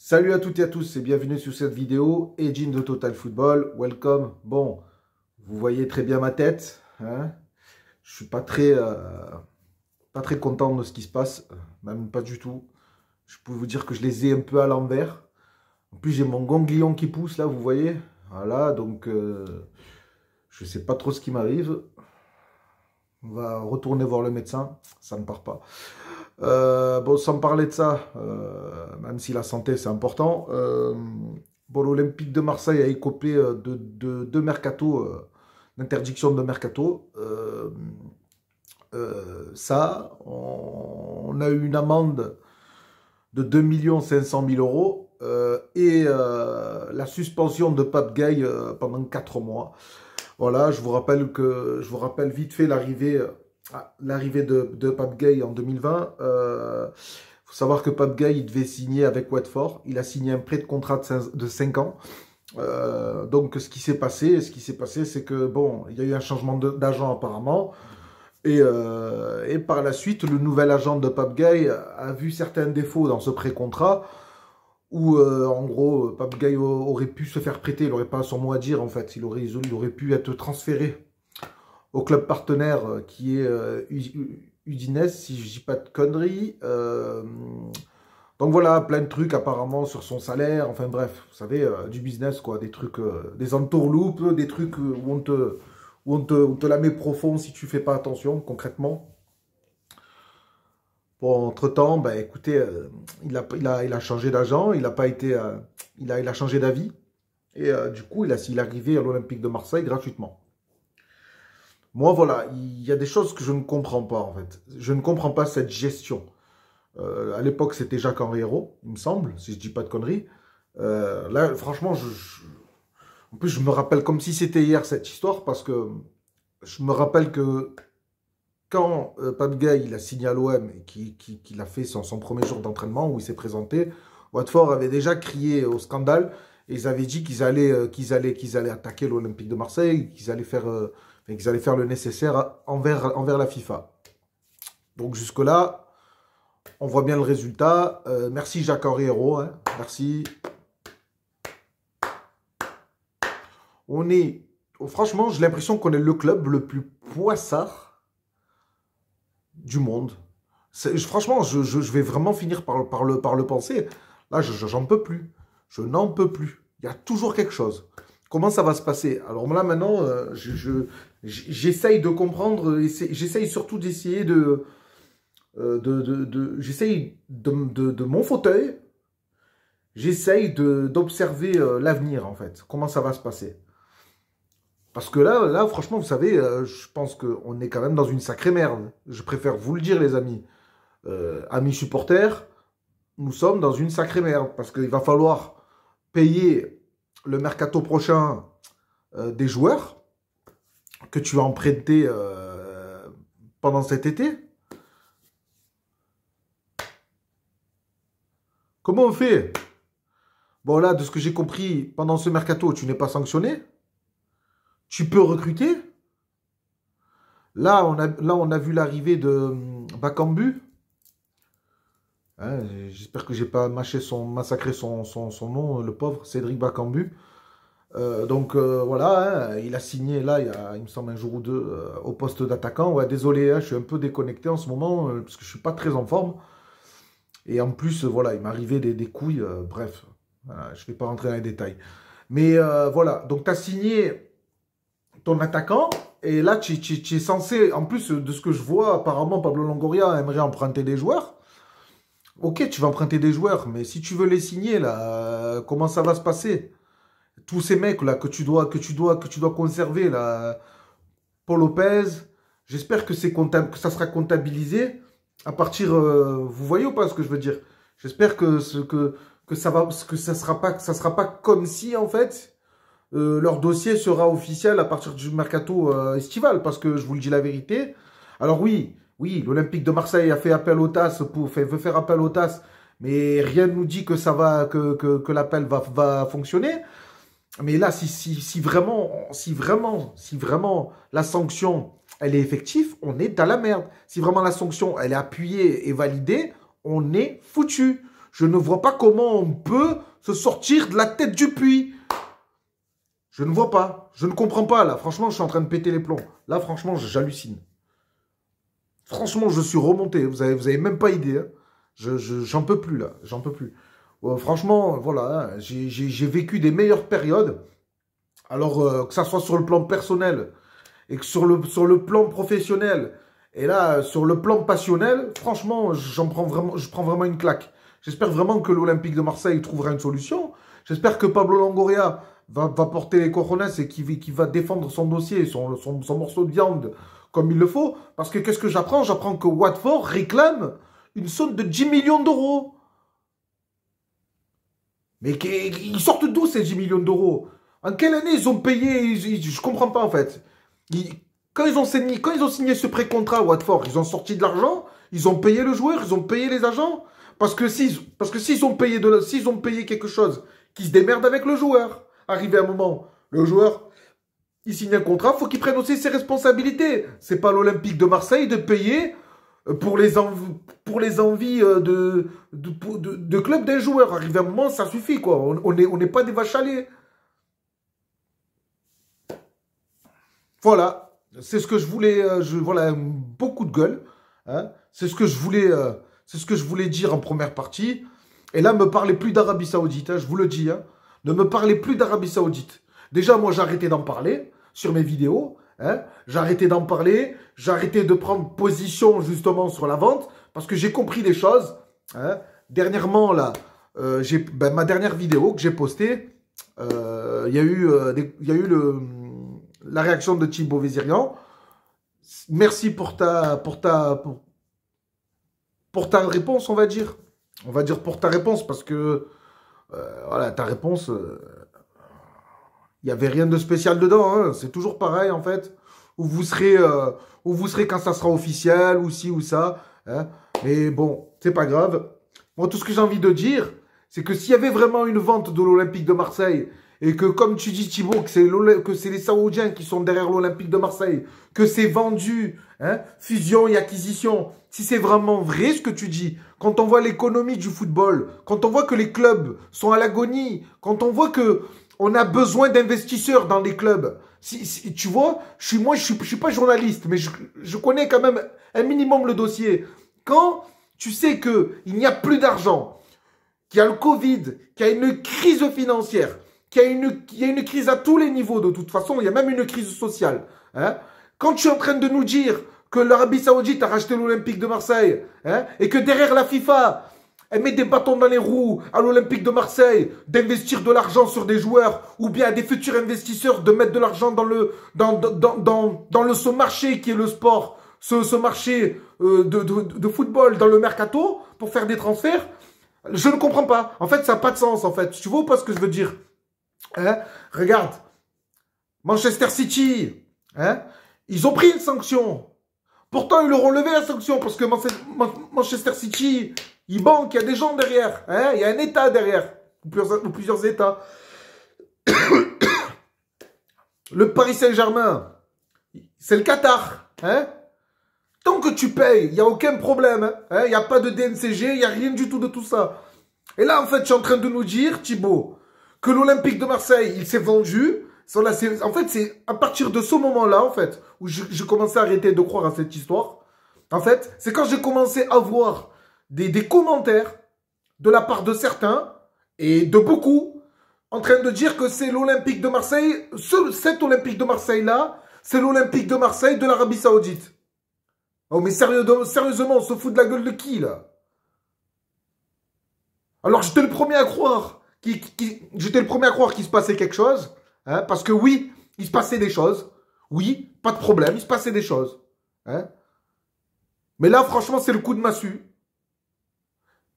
Salut à toutes et à tous et bienvenue sur cette vidéo. Edjin de Total Football, welcome. Bon, vous voyez très bien ma tête, hein. Je suis pas très content de ce qui se passe, même pas du tout. Je peux vous dire que je les ai un peu à l'envers. En plus, j'ai mon ganglion qui pousse là, vous voyez. Voilà, donc je sais pas trop ce qui m'arrive. On va retourner voir le médecin, ça ne part pas. Bon, sans parler de ça, même si la santé c'est important, bon, l'Olympique de Marseille a écopé de mercato, d'interdiction de mercato. On a eu une amende de 2 500 000 € et la suspension de Pape Gueye pendant 4 mois. Voilà, je vous rappelle vite fait l'arrivée de Pape Gueye en 2020. Faut savoir que Pape Gueye, il devait signer avec Watford. Il a signé un prêt de contrat de 5 ans. Donc, ce qui s'est passé, c'est que, bon, il y a eu un changement d'agent apparemment. Et par la suite, le nouvel agent de Pape Gueye a vu certains défauts dans ce pré-contrat où, en gros, Pape Gueye aurait pu se faire prêter. Il n'aurait pas son mot à dire, en fait. Il aurait pu être transféré au club partenaire qui est Udinese, si je dis pas de conneries. Donc voilà, plein de trucs apparemment sur son salaire. Enfin bref, vous savez, du business, quoi. Des trucs, des entourloupes, des trucs où on te la met profond si tu fais pas attention, concrètement. Bon, entre-temps, bah, écoutez, il a changé d'agent, il a changé d'avis. Et du coup, il est arrivé à l'Olympique de Marseille gratuitement. Moi, voilà, il y a des choses que je ne comprends pas, en fait. Je ne comprends pas cette gestion. À l'époque, c'était Jacques-Henri Hérault, il me semble, si je dis pas de conneries. Là, franchement, en plus, je me rappelle comme si c'était hier cette histoire, parce que je me rappelle que quand Pape Gueye il a signé à l'OM et qu'il a fait son premier jour d'entraînement où il s'est présenté, Watford avait déjà crié au scandale et ils avaient dit qu'ils allaient attaquer l'Olympique de Marseille, qu'ils allaient faire le nécessaire envers la FIFA. Donc jusque-là, on voit bien le résultat. Merci Jacques-Henri Hérault, hein, merci. Franchement, j'ai l'impression qu'on est le club le plus poissard du monde. Franchement, je vais vraiment finir par le penser. Là, j'en peux plus. Je n'en peux plus. Il y a toujours quelque chose. Comment ça va se passer? Alors là, maintenant, j'essaye de comprendre. J'essaye surtout d'essayer j'essaye de mon fauteuil. J'essaye d'observer l'avenir, en fait. Comment ça va se passer? Parce que là, franchement, vous savez, je pense qu'on est quand même dans une sacrée merde. Je préfère vous le dire, les amis. Amis supporters, nous sommes dans une sacrée merde. Parce qu'il va falloir payer le mercato prochain des joueurs que tu vas emprunter pendant cet été. Comment on fait? Bon, là, de ce que j'ai compris, pendant ce mercato, tu n'es pas sanctionné. Tu peux recruter. Là, on a vu l'arrivée de Bakambu. Hein, j'espère que j'ai pas massacré son nom, le pauvre Cédric Bakambu. Voilà, hein, il a signé là, il me semble un jour ou deux, au poste d'attaquant. Ouais, désolé, hein, je suis un peu déconnecté en ce moment, parce que je suis pas très en forme. Et en plus, voilà, il m'est arrivé des couilles, bref, voilà, je ne vais pas rentrer dans les détails. Mais voilà, donc tu as signé ton attaquant, et là, tu es censé, en plus de ce que je vois, apparemment, Pablo Longoria aimerait emprunter des joueurs. Ok, tu vas emprunter des joueurs, mais si tu veux les signer, là, comment ça va se passer? Tous ces mecs, là, que tu dois conserver, là, Paul Lopez, j'espère que ça sera comptabilisé à partir, vous voyez ou pas ce que je veux dire? J'espère que ça sera pas comme si, en fait, leur dossier sera officiel à partir du mercato estival, parce que je vous le dis la vérité. Alors oui, l'Olympique de Marseille a fait appel au TAS veut faire appel au TAS, mais rien ne nous dit que que l'appel va fonctionner. Mais là, si vraiment la sanction elle est effective, on est dans la merde. Si vraiment la sanction elle est appuyée et validée, on est foutu. Je ne vois pas comment on peut se sortir de la tête du puits. Je ne vois pas. Je ne comprends pas, là. Franchement, je suis en train de péter les plombs. Là, franchement, j'hallucine. Franchement, je suis remonté. Vous avez même pas idée. Hein. J'en peux plus, là. J'en peux plus. Franchement, voilà. Hein, j'ai vécu des meilleures périodes. Alors, que ça soit sur le plan personnel et que sur le plan professionnel. Et là, sur le plan passionnel, franchement, je prends vraiment une claque. J'espère vraiment que l'Olympique de Marseille trouvera une solution. J'espère que Pablo Longoria va porter les cojones et qui va défendre son dossier, son morceau de viande comme il le faut. Parce que qu'est-ce que j'apprends? J'apprends que Watford réclame une somme de 10 millions d'euros. Mais ils sortent d'où ces 10 millions d'euros? En quelle année ils ont payé? Je comprends pas en fait. Quand ils ont signé ce pré-contrat à Watford, ils ont sorti de l'argent, ils ont payé le joueur, ils ont payé les agents. Parce que s'ils ont payé quelque chose, qu'ils se démerdent avec le joueur. Arrivé un moment, le joueur, il signe un contrat, il faut qu'il prenne aussi ses responsabilités. C'est pas l'Olympique de Marseille de payer pour les envies de club d'un joueur. Arrivé un moment, ça suffit, quoi. On n'est pas des vaches à lait. Voilà. C'est ce que je voulais. Voilà, beaucoup de gueule. Hein. C'est ce que je voulais dire en première partie. Et là, me parlez plus d'Arabie Saoudite, hein, je vous le dis. Hein. Ne me parlez plus d'Arabie Saoudite. Déjà, moi, j'ai arrêté d'en parler sur mes vidéos. Hein. J'ai arrêté d'en parler. J'ai arrêté de prendre position, justement, sur la vente. Parce que j'ai compris des choses. Hein. Dernièrement, là, ma dernière vidéo que j'ai postée, il y a eu la réaction de Thibaut Vézirian. Merci pour ta réponse, on va dire. On va dire pour ta réponse, parce que voilà, ta réponse, il n'y avait rien de spécial dedans. Hein. C'est toujours pareil, en fait. Où vous serez quand ça sera officiel, ou ci, ou ça. Hein. Mais bon, c'est pas grave. Moi, tout ce que j'ai envie de dire, c'est que s'il y avait vraiment une vente de l'Olympique de Marseille, et que, comme tu dis, Thibaut, que c'est les Saoudiens qui sont derrière l'Olympique de Marseille, que c'est vendu, hein, fusion et acquisition, si c'est vraiment vrai ce que tu dis, quand on voit l'économie du football, quand on voit que les clubs sont à l'agonie, quand on voit que on a besoin d'investisseurs dans les clubs, tu vois, moi, je suis pas journaliste, mais je connais quand même un minimum le dossier. Quand tu sais qu'il n'y a plus d'argent, qu'il y a le Covid, qu'il y a une crise financière, qu'il y a une crise à tous les niveaux de toute façon, il y a même une crise sociale. Hein. Quand tu es en train de nous dire que l'Arabie Saoudite a racheté l'Olympique de Marseille, hein, et que derrière la FIFA, elle met des bâtons dans les roues à l'Olympique de Marseille, d'investir de l'argent sur des joueurs, ou bien à des futurs investisseurs de mettre de l'argent dans ce marché qui est le sport, ce marché de football, dans le mercato, pour faire des transferts, je ne comprends pas. En fait, ça n'a pas de sens, en fait. Tu vois pas ce que je veux dire? Hein? Regarde, Manchester City, hein? Ils ont pris une sanction. Pourtant, ils leur ont levé la sanction parce que Manchester City, ils banquent, il y a des gens derrière. Hein? Il y a un État derrière, ou plusieurs États. Le Paris Saint-Germain, c'est le Qatar. Hein? Tant que tu payes, il n'y a aucun problème. Hein? Il n'y a pas de DNCG, il n'y a rien du tout de tout ça. Et là, en fait, tu es en train de nous dire, Thibaut, que l'Olympique de Marseille, il s'est vendu. En fait, c'est à partir de ce moment-là, en fait, où je commençais à arrêter de croire à cette histoire. En fait, c'est quand j'ai commencé à voir des commentaires de la part de certains, et de beaucoup, en train de dire que c'est l'Olympique de Marseille, cet Olympique de Marseille-là, c'est l'Olympique de Marseille de l'Arabie Saoudite. Oh, mais sérieusement, on se fout de la gueule de qui, là? Alors, j'étais le premier à croire qu'il se passait quelque chose. Hein, parce que oui, il se passait des choses. Oui, pas de problème, il se passait des choses. Hein. Mais là, franchement, c'est le coup de massue.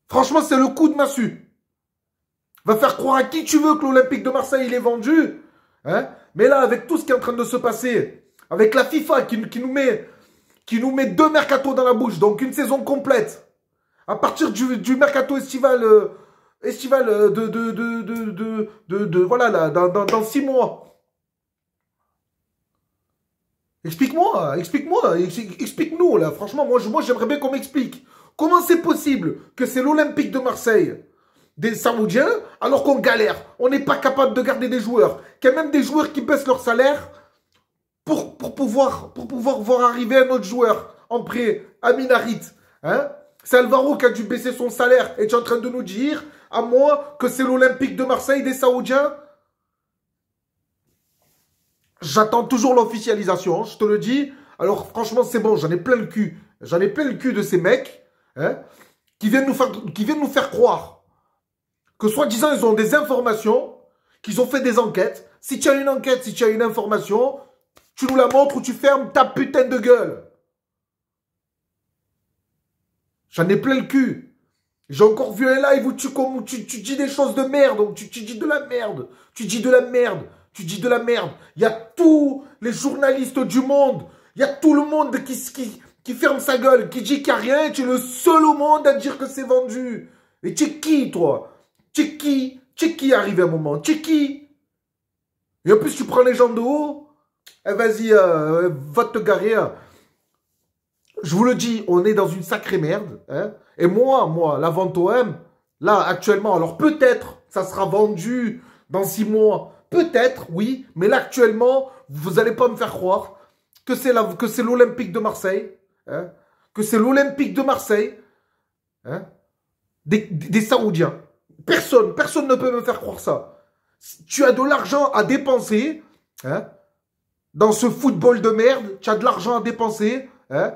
Franchement, c'est le coup de massue. Va faire croire à qui tu veux que l'Olympique de Marseille, il est vendu. Hein. Mais là, avec tout ce qui est en train de se passer, avec la FIFA qui nous met 2 mercatos dans la bouche, donc une saison complète, à partir du mercato estival voilà, là, dans 6 mois. Explique-nous, là. Franchement, moi j'aimerais bien qu'on m'explique. Comment c'est possible que c'est l'Olympique de Marseille des Saoudiens alors qu'on galère. On n'est pas capable de garder des joueurs. Qu'il y a même des joueurs qui baissent leur salaire pour pouvoir voir arriver un autre joueur en prêt, Amin Harit. Hein? C'est Alvaro qui a dû baisser son salaire. Et tu es en train de nous dire, à moi, que c'est l'Olympique de Marseille des Saoudiens? J'attends toujours l'officialisation, je te le dis. Alors franchement, c'est bon, j'en ai plein le cul. J'en ai plein le cul de ces mecs hein, qui viennent nous faire croire que soi-disant, ils ont des informations, qu'ils ont fait des enquêtes. Si tu as une enquête, si tu as une information, tu nous la montres ou tu fermes ta putain de gueule. J'en ai plein le cul. J'ai encore vu un live où tu dis des choses de merde. Tu dis de la merde. Tu dis de la merde. Tu dis de la merde. Il y a tous les journalistes du monde. Il y a tout le monde qui ferme sa gueule, qui dit qu'il n'y a rien. Et tu es le seul au monde à dire que c'est vendu. Et tu es qui, toi? Tu es qui? Tu es qui arrivé à un moment? Tu es qui? Et en plus, tu prends les gens de haut. Eh, vas-y, va te garer. Je vous le dis, on est dans une sacrée merde. Hein. Et moi, la vente OM, là, actuellement, alors peut-être, ça sera vendu dans 6 mois. Peut-être, oui. Mais là, actuellement, vous n'allez pas me faire croire que c'est l'Olympique de Marseille. Hein, que c'est l'Olympique de Marseille. Hein, des Saoudiens. Personne ne peut me faire croire ça. Tu as de l'argent à dépenser. Hein, dans ce football de merde, tu as de l'argent à dépenser. Hein,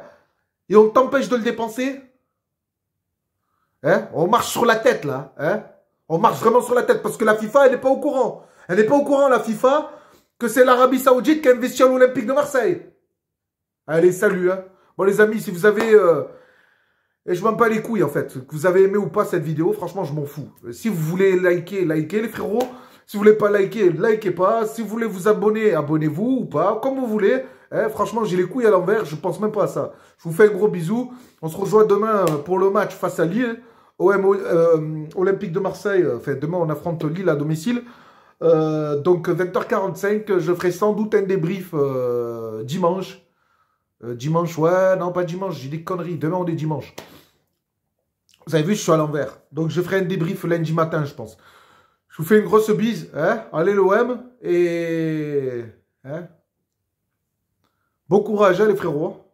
et on t'empêche de le dépenser. Hein? On marche sur la tête, là. Hein? On marche vraiment sur la tête. Parce que la FIFA, elle n'est pas au courant. Elle n'est pas au courant, la FIFA, que c'est l'Arabie Saoudite qui a investi à l'Olympique de Marseille. Allez, salut. Hein? Bon, les amis, si vous avez... Et je m'en bats les couilles, en fait. Que vous avez aimé ou pas cette vidéo, franchement, je m'en fous. Si vous voulez liker, likez, les frérots. Si vous voulez pas liker, likez pas. Si vous voulez vous abonner, abonnez-vous ou pas. Comme vous voulez. Hein, franchement, j'ai les couilles à l'envers. Je pense même pas à ça. Je vous fais un gros bisou. On se rejoint demain pour le match face à Lille. Olympique de Marseille. Enfin, demain, on affronte Lille à domicile. Donc, 20h45. Je ferai sans doute un débrief dimanche. Dimanche, ouais. Non, pas dimanche. J'ai des conneries. Demain, on est dimanche. Vous avez vu, je suis à l'envers. Donc, je ferai un débrief lundi matin, je pense. Je vous fais une grosse bise. Hein? Allez, l'OM. Et... Hein? Bon courage, hein, les frérots.